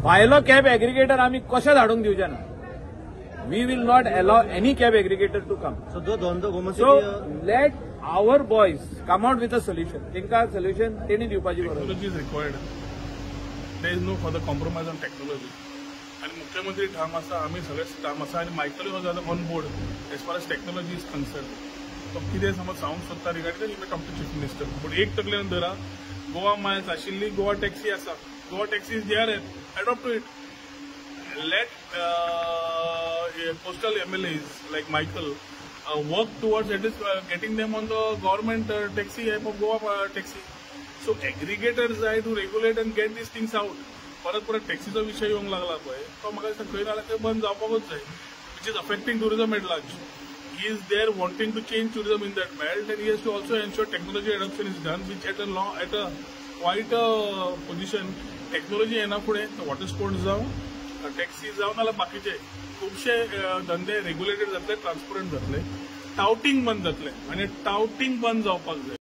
भायलो cab aggregator आम्ही कशेच हाडूंक दिवचे ना. We will not allow any cab aggregator to come. So let our boys come out with a solution. Tinka solution teni diवपाची गरज. Technology is required. There is no further compromise on technology. And मुख्यमंत्री ठाम आसा, आम्ही सगळे ठाम आसा आणि Michael was on board as far as technology is concerned. तो कितें समज सांगूंक सोदता regarding you may talk to chief minister. But एक तकलेन धरा, गोवा मायल्स आशिल्ली गोवा टॅक्सी आसा. Goa taxi is there. Adopt to it. Let coastal MLAs like Michael work towards at least getting them on the government taxi app of Goa taxi. So aggregators are to regulate and get these things out. परत टॅक्सीचा विषय येवंक लागला पळय, तो म्हाका दिसता खंय ना जाल्यार तें बंद जावपाकूच जाय, which is affecting tourism at large. He is there wanting to change tourism in that belt, and he has to also ensure technology adoption is done, which at a quite a position. Technology येना फुडें water sports जावं, taxi जावं नाल्यार बाकीचे खुबशे धंदे regulated जातले, transparent जातले, टाउटिंग बंद जातले, आनी टाउटिंग बंद जावपाक जाय.